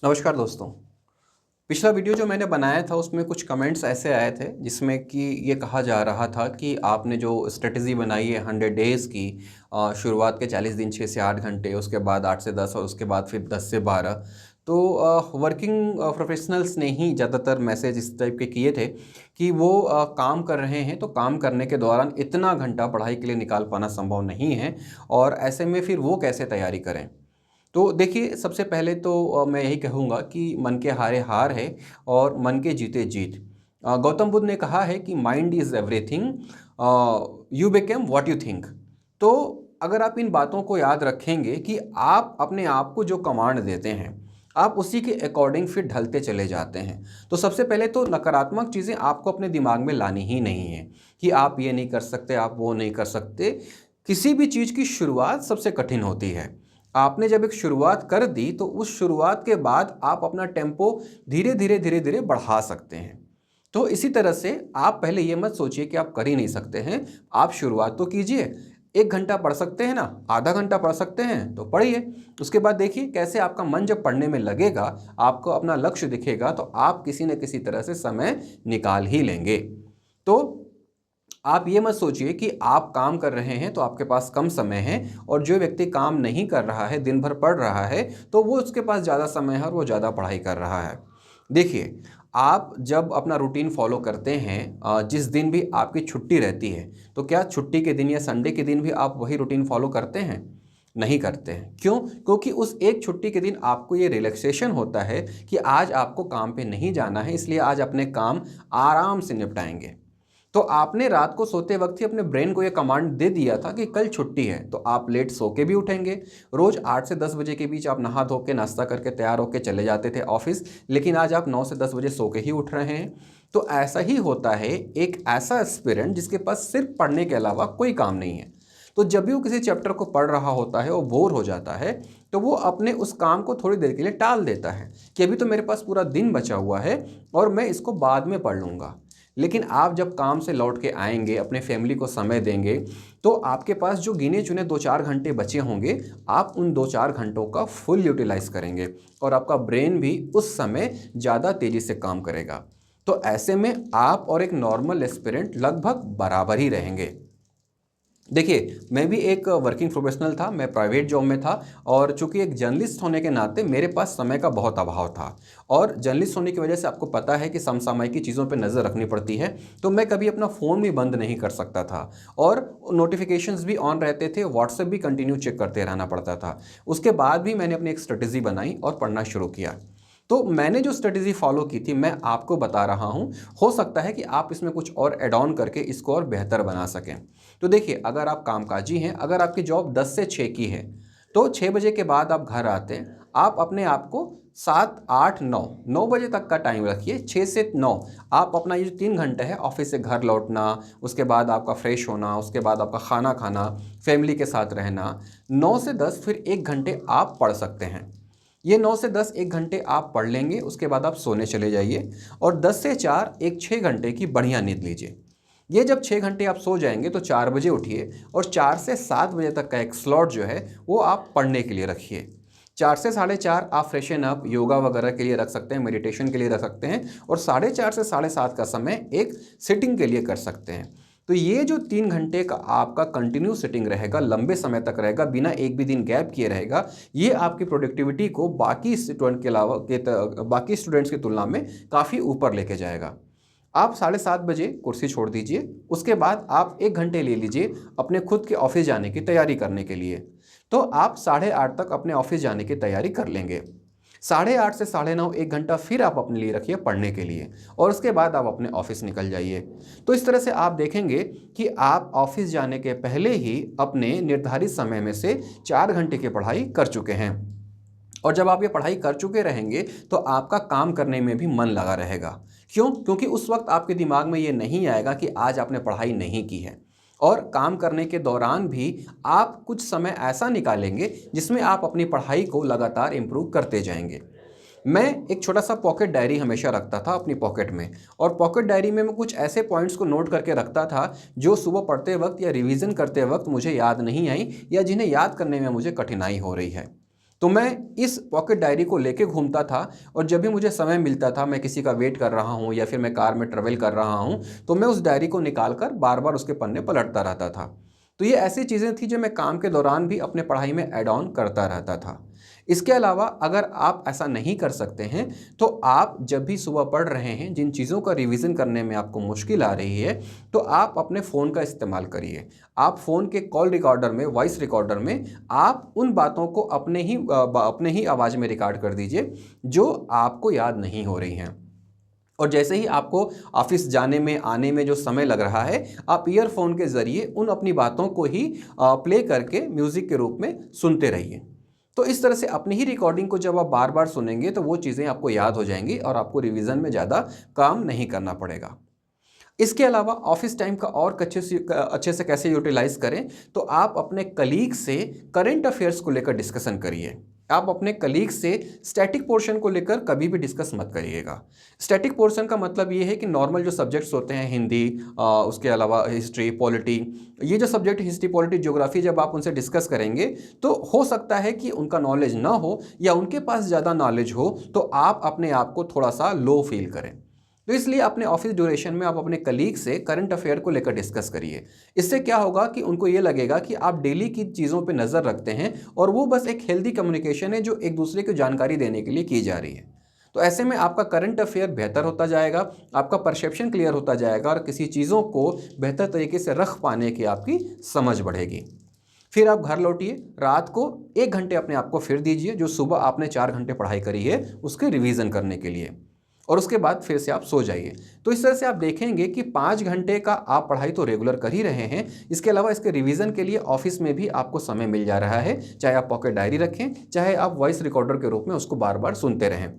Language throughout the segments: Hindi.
नमस्कार दोस्तों। पिछला वीडियो जो मैंने बनाया था उसमें कुछ कमेंट्स ऐसे आए थे जिसमें कि ये कहा जा रहा था कि आपने जो स्ट्रेटजी बनाई है 100 डेज़ की, शुरुआत के 40 दिन 6 से 8 घंटे, उसके बाद 8 से 10 और उसके बाद फिर 10 से 12। तो वर्किंग प्रोफेशनल्स ने ही ज़्यादातर मैसेज इस टाइप के किए थे कि वो काम कर रहे हैं तो काम करने के दौरान इतना घंटा पढ़ाई के लिए निकाल पाना संभव नहीं है और ऐसे में फिर वो कैसे तैयारी करें। तो देखिए, सबसे पहले तो मैं यही कहूँगा कि मन के हारे हार है और मन के जीते जीत। गौतम बुद्ध ने कहा है कि mind is everything, you become what you think. तो अगर आप इन बातों को याद रखेंगे कि आप अपने आप को जो कमांड देते हैं, आप उसी के अकॉर्डिंग फिर ढलते चले जाते हैं। तो सबसे पहले तो नकारात्मक चीज़ें आपको अपने दिमाग में लानी ही नहीं है कि आप ये नहीं कर सकते, आप वो नहीं कर सकते। किसी भी चीज़ की शुरुआत सबसे कठिन होती है। आपने जब एक शुरुआत कर दी तो उस शुरुआत के बाद आप अपना टेम्पो धीरे धीरे धीरे धीरे बढ़ा सकते हैं। तो इसी तरह से आप पहले ये मत सोचिए कि आप कर ही नहीं सकते हैं। आप शुरुआत तो कीजिए। 1 घंटा पढ़ सकते हैं ना, आधा घंटा पढ़ सकते हैं तो पढ़िए। उसके बाद देखिए कैसे आपका मन जब पढ़ने में लगेगा, आपको अपना लक्ष्य दिखेगा, तो आप किसी न किसी तरह से समय निकाल ही लेंगे। तो आप ये मत सोचिए कि आप काम कर रहे हैं तो आपके पास कम समय है और जो व्यक्ति काम नहीं कर रहा है, दिन भर पढ़ रहा है, तो वो उसके पास ज़्यादा समय है और वो ज़्यादा पढ़ाई कर रहा है। देखिए, आप जब अपना रूटीन फॉलो करते हैं, जिस दिन भी आपकी छुट्टी रहती है, तो क्या छुट्टी के दिन या संडे के दिन भी आप वही रूटीन फॉलो करते हैं? नहीं करते हैं। क्यों? क्योंकि उस एक छुट्टी के दिन आपको ये रिलैक्सेशन होता है कि आज आपको काम पे नहीं जाना है, इसलिए आज अपने काम आराम से निपटाएंगे। तो आपने रात को सोते वक्त ही अपने ब्रेन को ये कमांड दे दिया था कि कल छुट्टी है, तो आप लेट सो के भी उठेंगे। रोज 8 से 10 बजे के बीच आप नहा धो के नाश्ता करके तैयार होके चले जाते थे ऑफिस, लेकिन आज आप 9 से 10 बजे सो के ही उठ रहे हैं। तो ऐसा ही होता है एक ऐसा एस्पिरेंट जिसके पास सिर्फ पढ़ने के अलावा कोई काम नहीं है। तो जब भी वो किसी चैप्टर को पढ़ रहा होता है, वो बोर हो जाता है, तो वो अपने उस काम को थोड़ी देर के लिए टाल देता है कि अभी तो मेरे पास पूरा दिन बचा हुआ है और मैं इसको बाद में पढ़ लूँगा। लेकिन आप जब काम से लौट के आएंगे, अपने फैमिली को समय देंगे, तो आपके पास जो गिने चुने 2-4 घंटे बचे होंगे, आप उन 2-4 घंटों का फुल यूटिलाइज करेंगे और आपका ब्रेन भी उस समय ज़्यादा तेज़ी से काम करेगा। तो ऐसे में आप और एक नॉर्मल एस्पिरेंट लगभग बराबर ही रहेंगे। देखिए, मैं भी एक वर्किंग प्रोफेशनल था, मैं प्राइवेट जॉब में था और चूंकि एक जर्नलिस्ट होने के नाते मेरे पास समय का बहुत अभाव था। और जर्नलिस्ट होने की वजह से आपको पता है कि समसामयिक की चीज़ों पे नज़र रखनी पड़ती है, तो मैं कभी अपना फ़ोन भी बंद नहीं कर सकता था और नोटिफिकेशंस भी ऑन रहते थे, व्हाट्सएप भी कंटिन्यू चेक करते रहना पड़ता था। उसके बाद भी मैंने अपनी एक स्ट्रेटेजी बनाई और पढ़ना शुरू किया। तो मैंने जो स्ट्रेटेजी फॉलो की थी मैं आपको बता रहा हूँ, हो सकता है कि आप इसमें कुछ और ऐड ऑन करके इसको और बेहतर बना सकें। तो देखिए, अगर आप कामकाजी हैं, अगर आपकी जॉब 10 से 6 की है, तो 6 बजे के बाद आप घर आते हैं, आप अपने आप को 7, 8, 9 बजे तक का टाइम रखिए। 6 से 9 आप अपना ये जो 3 घंटे है ऑफिस से घर लौटना, उसके बाद आपका फ्रेश होना, उसके बाद आपका खाना खाना, फैमिली के साथ रहना, 9 से 10 फिर 1 घंटे आप पढ़ सकते हैं। ये 9 से 10 1 घंटे आप पढ़ लेंगे, उसके बाद आप सोने चले जाइए और 10 से 4 एक 6 घंटे की बढ़िया नींद लीजिए। ये जब 6 घंटे आप सो जाएंगे तो 4 बजे उठिए और 4 से 7 बजे तक का एक स्लॉट जो है वो आप पढ़ने के लिए रखिए। 4 से 4:30 आप फ्रेशन अप, योगा वगैरह के लिए रख सकते हैं, मेडिटेशन के लिए रख सकते हैं और 4:30 से 7:30 का समय एक सिटिंग के लिए कर सकते हैं। तो ये जो 3 घंटे का आपका कंटिन्यू सिटिंग रहेगा, लंबे समय तक रहेगा, बिना एक भी दिन गैप किए रहेगा, ये आपकी प्रोडक्टिविटी को बाकी स्टूडेंट के अलावा बाकी स्टूडेंट्स की तुलना में काफ़ी ऊपर लेके जाएगा। आप 7:30 बजे कुर्सी छोड़ दीजिए, उसके बाद आप 1 घंटे ले लीजिए अपने खुद के ऑफिस जाने की तैयारी करने के लिए। तो आप 8:30 तक अपने ऑफिस जाने की तैयारी कर लेंगे। 8:30 से 9:30 1 घंटा फिर आप अपने लिए रखिए पढ़ने के लिए और उसके बाद आप अपने ऑफिस निकल जाइए। तो इस तरह से आप देखेंगे कि आप ऑफिस जाने के पहले ही अपने निर्धारित समय में से 4 घंटे की पढ़ाई कर चुके हैं। और जब आप ये पढ़ाई कर चुके रहेंगे तो आपका काम करने में भी मन लगा रहेगा। क्यों? क्योंकि उस वक्त आपके दिमाग में ये नहीं आएगा कि आज आपने पढ़ाई नहीं की है। और काम करने के दौरान भी आप कुछ समय ऐसा निकालेंगे जिसमें आप अपनी पढ़ाई को लगातार इम्प्रूव करते जाएंगे। मैं एक छोटा सा पॉकेट डायरी हमेशा रखता था अपनी पॉकेट में और पॉकेट डायरी में मैं कुछ ऐसे पॉइंट्स को नोट करके रखता था जो सुबह पढ़ते वक्त या रिवीजन करते वक्त मुझे याद नहीं आई या जिन्हें याद करने में मुझे कठिनाई हो रही है। तो मैं इस पॉकेट डायरी को लेके घूमता था और जब भी मुझे समय मिलता था, मैं किसी का वेट कर रहा हूँ या फिर मैं कार में ट्रेवल कर रहा हूँ, तो मैं उस डायरी को निकाल कर बार बार उसके पन्ने पलटता रहता था। तो ये ऐसी चीज़ें थी जो मैं काम के दौरान भी अपने पढ़ाई में ऐड ऑन करता रहता था। इसके अलावा अगर आप ऐसा नहीं कर सकते हैं तो आप जब भी सुबह पढ़ रहे हैं, जिन चीज़ों का रिवीजन करने में आपको मुश्किल आ रही है, तो आप अपने फ़ोन का इस्तेमाल करिए। आप फ़ोन के कॉल रिकॉर्डर में, वॉइस रिकॉर्डर में आप उन बातों को अपने ही आवाज़ में रिकॉर्ड कर दीजिए जो आपको याद नहीं हो रही हैं। और जैसे ही आपको ऑफिस जाने में, आने में जो समय लग रहा है, आप ईयरफोन के ज़रिए उन अपनी बातों को ही प्ले करके म्यूज़िक के रूप में सुनते रहिए। तो इस तरह से अपनी ही रिकॉर्डिंग को जब आप बार बार सुनेंगे तो वो चीज़ें आपको याद हो जाएंगी और आपको रिवीजन में ज़्यादा काम नहीं करना पड़ेगा। इसके अलावा ऑफिस टाइम का और अच्छे से कैसे यूटिलाइज करें, तो आप अपने कलीग से करंट अफेयर्स को लेकर डिस्कशन करिए। आप अपने कलीग से स्टैटिक पोर्शन को लेकर कभी भी डिस्कस मत करिएगा। स्टैटिक पोर्शन का मतलब ये है कि नॉर्मल जो सब्जेक्ट्स होते हैं, हिंदी, उसके अलावा हिस्ट्री, पॉलिटी, ये जो सब्जेक्ट हिस्ट्री, पॉलिटी, ज्योग्राफी, जब आप उनसे डिस्कस करेंगे तो हो सकता है कि उनका नॉलेज ना हो या उनके पास ज़्यादा नॉलेज हो, तो आप अपने आप को थोड़ा सा लो फील करें। तो इसलिए अपने ऑफिस ड्यूरेशन में आप अपने कलीग से करंट अफेयर को लेकर डिस्कस करिए। इससे क्या होगा कि उनको ये लगेगा कि आप डेली की चीज़ों पे नज़र रखते हैं और वो बस एक हेल्दी कम्युनिकेशन है जो एक दूसरे को जानकारी देने के लिए की जा रही है। तो ऐसे में आपका करंट अफेयर बेहतर होता जाएगा, आपका परसेप्शन क्लियर होता जाएगा और किसी चीज़ों को बेहतर तरीके से रख पाने की आपकी समझ बढ़ेगी। फिर आप घर लौटिए, रात को 1 घंटे अपने आप को फिर दीजिए जो सुबह आपने 4 घंटे पढ़ाई करी है उसके रिवीजन करने के लिए, और उसके बाद फिर से आप सो जाइए। तो इस तरह से आप देखेंगे कि 5 घंटे का आप पढ़ाई तो रेगुलर कर ही रहे हैं, इसके अलावा इसके रिवीजन के लिए ऑफिस में भी आपको समय मिल जा रहा है, चाहे आप पॉकेट डायरी रखें, चाहे आप वॉइस रिकॉर्डर के रूप में उसको बार बार सुनते रहें।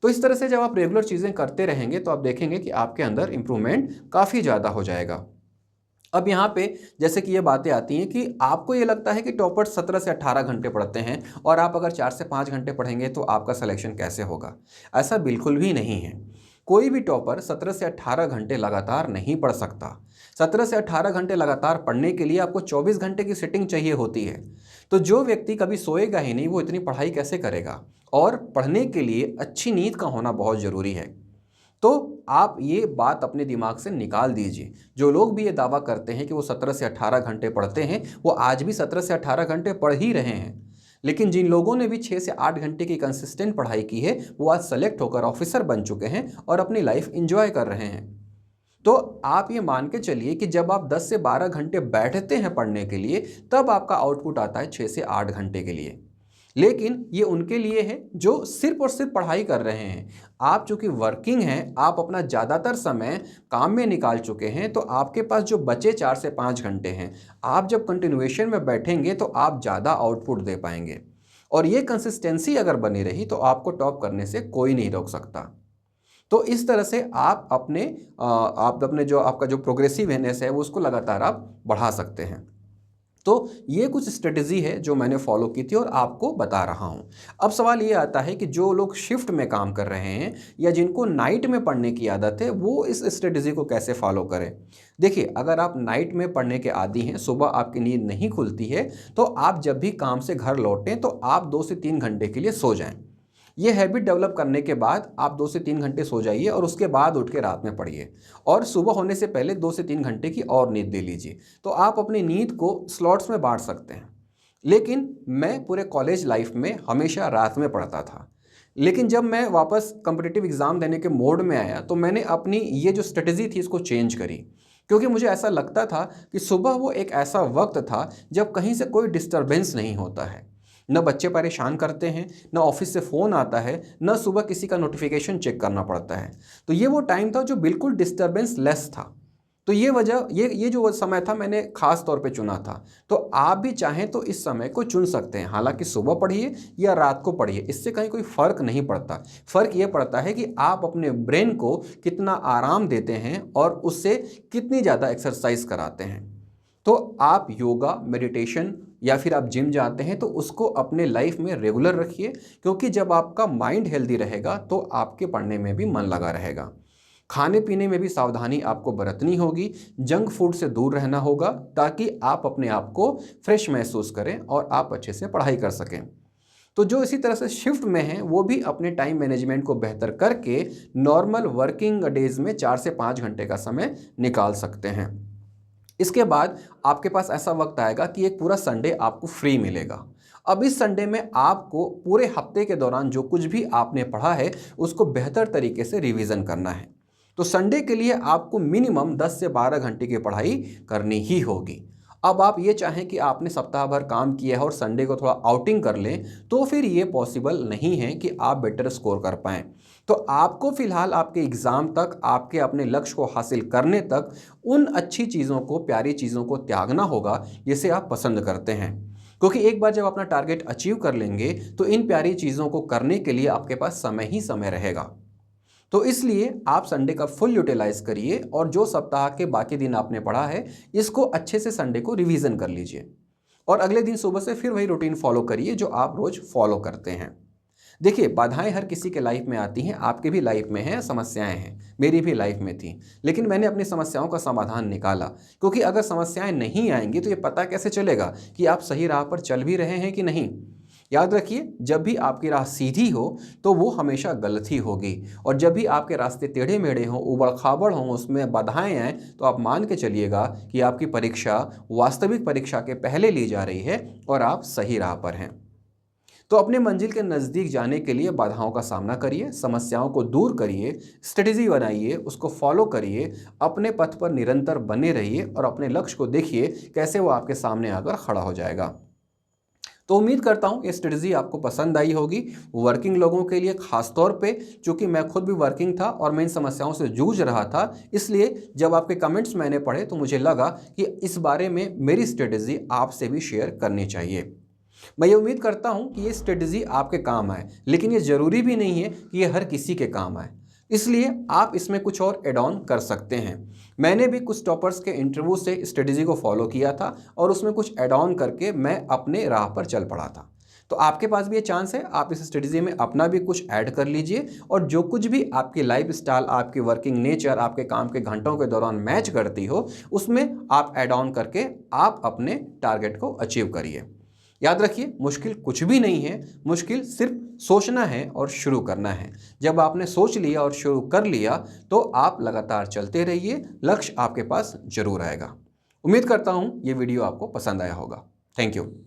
तो इस तरह से जब आप रेगुलर चीज़ें करते रहेंगे तो आप देखेंगे कि आपके अंदर इंप्रूवमेंट काफ़ी ज़्यादा हो जाएगा। अब यहाँ पे जैसे कि ये बातें आती हैं कि आपको ये लगता है कि टॉपर्स 17 से 18 घंटे पढ़ते हैं और आप अगर 4 से 5 घंटे पढ़ेंगे तो आपका सिलेक्शन कैसे होगा। ऐसा बिल्कुल भी नहीं है। कोई भी टॉपर 17 से 18 घंटे लगातार नहीं पढ़ सकता। 17 से 18 घंटे लगातार पढ़ने के लिए आपको 24 घंटे की सिटिंग चाहिए होती है। तो जो व्यक्ति कभी सोएगा ही नहीं वो इतनी पढ़ाई कैसे करेगा। और पढ़ने के लिए अच्छी नींद का होना बहुत ज़रूरी है। तो आप ये बात अपने दिमाग से निकाल दीजिए। जो लोग भी ये दावा करते हैं कि वो 17 से 18 घंटे पढ़ते हैं, वो आज भी 17 से 18 घंटे पढ़ ही रहे हैं। लेकिन जिन लोगों ने भी 6 से 8 घंटे की कंसिस्टेंट पढ़ाई की है, वो आज सेलेक्ट होकर ऑफिसर बन चुके हैं और अपनी लाइफ एंजॉय कर रहे हैं। तो आप ये मान के चलिए कि जब आप 10 से 12 घंटे बैठते हैं पढ़ने के लिए, तब आपका आउटपुट आता है 6 से 8 घंटे के लिए। लेकिन ये उनके लिए है जो सिर्फ और सिर्फ पढ़ाई कर रहे हैं। आप चूंकि वर्किंग हैं, आप अपना ज़्यादातर समय काम में निकाल चुके हैं, तो आपके पास जो बचे 4 से 5 घंटे हैं, आप जब कंटिन्यूएशन में बैठेंगे तो आप ज़्यादा आउटपुट दे पाएंगे। और ये कंसिस्टेंसी अगर बनी रही तो आपको टॉप करने से कोई नहीं रोक सकता। तो इस तरह से आप अपने जो आपका जो प्रोग्रेसिवनेस है वो उसको लगातार आप बढ़ा सकते हैं। तो ये कुछ स्ट्रेटजी है जो मैंने फॉलो की थी और आपको बता रहा हूँ। अब सवाल ये आता है कि जो लोग शिफ्ट में काम कर रहे हैं या जिनको नाइट में पढ़ने की आदत है, वो इस स्ट्रेटजी को कैसे फॉलो करें। देखिए, अगर आप नाइट में पढ़ने के आदी हैं, सुबह आपकी नींद नहीं खुलती है, तो आप जब भी काम से घर लौटें तो आप 2 से 3 घंटे के लिए सो जाएं। ये हैबिट डेवलप करने के बाद आप 2 से 3 घंटे सो जाइए और उसके बाद उठ के रात में पढ़िए और सुबह होने से पहले 2 से 3 घंटे की और नींद ले लीजिए। तो आप अपनी नींद को स्लॉट्स में बांट सकते हैं। लेकिन मैं पूरे कॉलेज लाइफ में हमेशा रात में पढ़ता था। लेकिन जब मैं वापस कॉम्पिटिटिव एग्ज़ाम देने के मोड में आया तो मैंने अपनी ये जो स्ट्रेटजी थी इसको चेंज करी, क्योंकि मुझे ऐसा लगता था कि सुबह वो एक ऐसा वक्त था जब कहीं से कोई डिस्टर्बेंस नहीं होता है। न बच्चे परेशान करते हैं, न ऑफिस से फ़ोन आता है, न सुबह किसी का नोटिफिकेशन चेक करना पड़ता है। तो ये वो टाइम था जो बिल्कुल डिस्टर्बेंस लेस था। तो ये जो समय था मैंने ख़ास तौर पे चुना था। तो आप भी चाहें तो इस समय को चुन सकते हैं। हालांकि सुबह पढ़िए या रात को पढ़िए, इससे कहीं कोई फ़र्क नहीं पड़ता। फ़र्क ये पड़ता है कि आप अपने ब्रेन को कितना आराम देते हैं और उससे कितनी ज़्यादा एक्सरसाइज कराते हैं। तो आप योगा, मेडिटेशन या फिर आप जिम जाते हैं तो उसको अपने लाइफ में रेगुलर रखिए, क्योंकि जब आपका माइंड हेल्दी रहेगा तो आपके पढ़ने में भी मन लगा रहेगा। खाने पीने में भी सावधानी आपको बरतनी होगी, जंक फूड से दूर रहना होगा ताकि आप अपने आप को फ्रेश महसूस करें और आप अच्छे से पढ़ाई कर सकें। तो जो इसी तरह से शिफ्ट में हैं वो भी अपने टाइम मैनेजमेंट को बेहतर करके नॉर्मल वर्किंग डेज में 4 से 5 घंटे का समय निकाल सकते हैं। इसके बाद आपके पास ऐसा वक्त आएगा कि एक पूरा संडे आपको फ्री मिलेगा। अब इस संडे में आपको पूरे हफ्ते के दौरान जो कुछ भी आपने पढ़ा है उसको बेहतर तरीके से रिवीजन करना है। तो संडे के लिए आपको मिनिमम 10 से 12 घंटे की पढ़ाई करनी ही होगी। अब आप ये चाहें कि आपने सप्ताह भर काम किया है और संडे को थोड़ा आउटिंग कर लें, तो फिर ये पॉसिबल नहीं है कि आप बेटर स्कोर कर पाएं। तो आपको फिलहाल आपके एग्ज़ाम तक, आपके अपने लक्ष्य को हासिल करने तक उन अच्छी चीज़ों को, प्यारी चीज़ों को त्यागना होगा जिसे आप पसंद करते हैं। क्योंकि एक बार जब अपना टारगेट अचीव कर लेंगे तो इन प्यारी चीज़ों को करने के लिए आपके पास समय ही समय रहेगा। तो इसलिए आप संडे का फुल यूटिलाइज करिए और जो सप्ताह के बाकी दिन आपने पढ़ा है इसको अच्छे से संडे को रिवीजन कर लीजिए और अगले दिन सुबह से फिर वही रूटीन फॉलो करिए जो आप रोज फॉलो करते हैं। देखिए, बाधाएं हर किसी के लाइफ में आती हैं, आपके भी लाइफ में हैं, समस्याएं हैं, मेरी भी लाइफ में थी, लेकिन मैंने अपनी समस्याओं का समाधान निकाला। क्योंकि अगर समस्याएं नहीं आएंगी तो ये पता कैसे चलेगा कि आप सही राह पर चल भी रहे हैं कि नहीं। याद रखिए, जब भी आपकी राह सीधी हो तो वो हमेशा गलत ही होगी, और जब भी आपके रास्ते टेढ़े मेढ़े हों, उबड़ खाबड़ हों, उसमें बाधाएं आएँ, तो आप मान के चलिएगा कि आपकी परीक्षा वास्तविक परीक्षा के पहले ली जा रही है और आप सही राह पर हैं। तो अपने मंजिल के नज़दीक जाने के लिए बाधाओं का सामना करिए, समस्याओं को दूर करिए, स्ट्रेटेजी बनाइए, उसको फॉलो करिए, अपने पथ पर निरंतर बने रहिए और अपने लक्ष्य को देखिए कैसे वो आपके सामने आकर खड़ा हो जाएगा। तो उम्मीद करता हूँ ये स्ट्रेटजी आपको पसंद आई होगी। वर्किंग लोगों के लिए खास तौर पे, चूँकि मैं खुद भी वर्किंग था और मैं इन समस्याओं से जूझ रहा था, इसलिए जब आपके कमेंट्स मैंने पढ़े तो मुझे लगा कि इस बारे में मेरी स्ट्रेटजी आपसे भी शेयर करनी चाहिए। मैं ये उम्मीद करता हूँ कि ये स्ट्रेटजी आपके काम आए, लेकिन ये ज़रूरी भी नहीं है कि ये हर किसी के काम आए, इसलिए आप इसमें कुछ और एड ऑन कर सकते हैं। मैंने भी कुछ टॉपर्स के इंटरव्यू से स्ट्रेटजी को फॉलो किया था और उसमें कुछ एड ऑन करके मैं अपने राह पर चल पड़ा था। तो आपके पास भी ये चांस है, आप इस स्ट्रेटजी में अपना भी कुछ ऐड कर लीजिए और जो कुछ भी आपकी लाइफ स्टाइल, आपकी वर्किंग नेचर, आपके काम के घंटों के दौरान मैच करती हो, उसमें आप ऐड ऑन करके आप अपने टारगेट को अचीव करिए। याद रखिए, मुश्किल कुछ भी नहीं है, मुश्किल सिर्फ सोचना है और शुरू करना है। जब आपने सोच लिया और शुरू कर लिया तो आप लगातार चलते रहिए, लक्ष्य आपके पास जरूर आएगा। उम्मीद करता हूँ ये वीडियो आपको पसंद आया होगा। Thank you.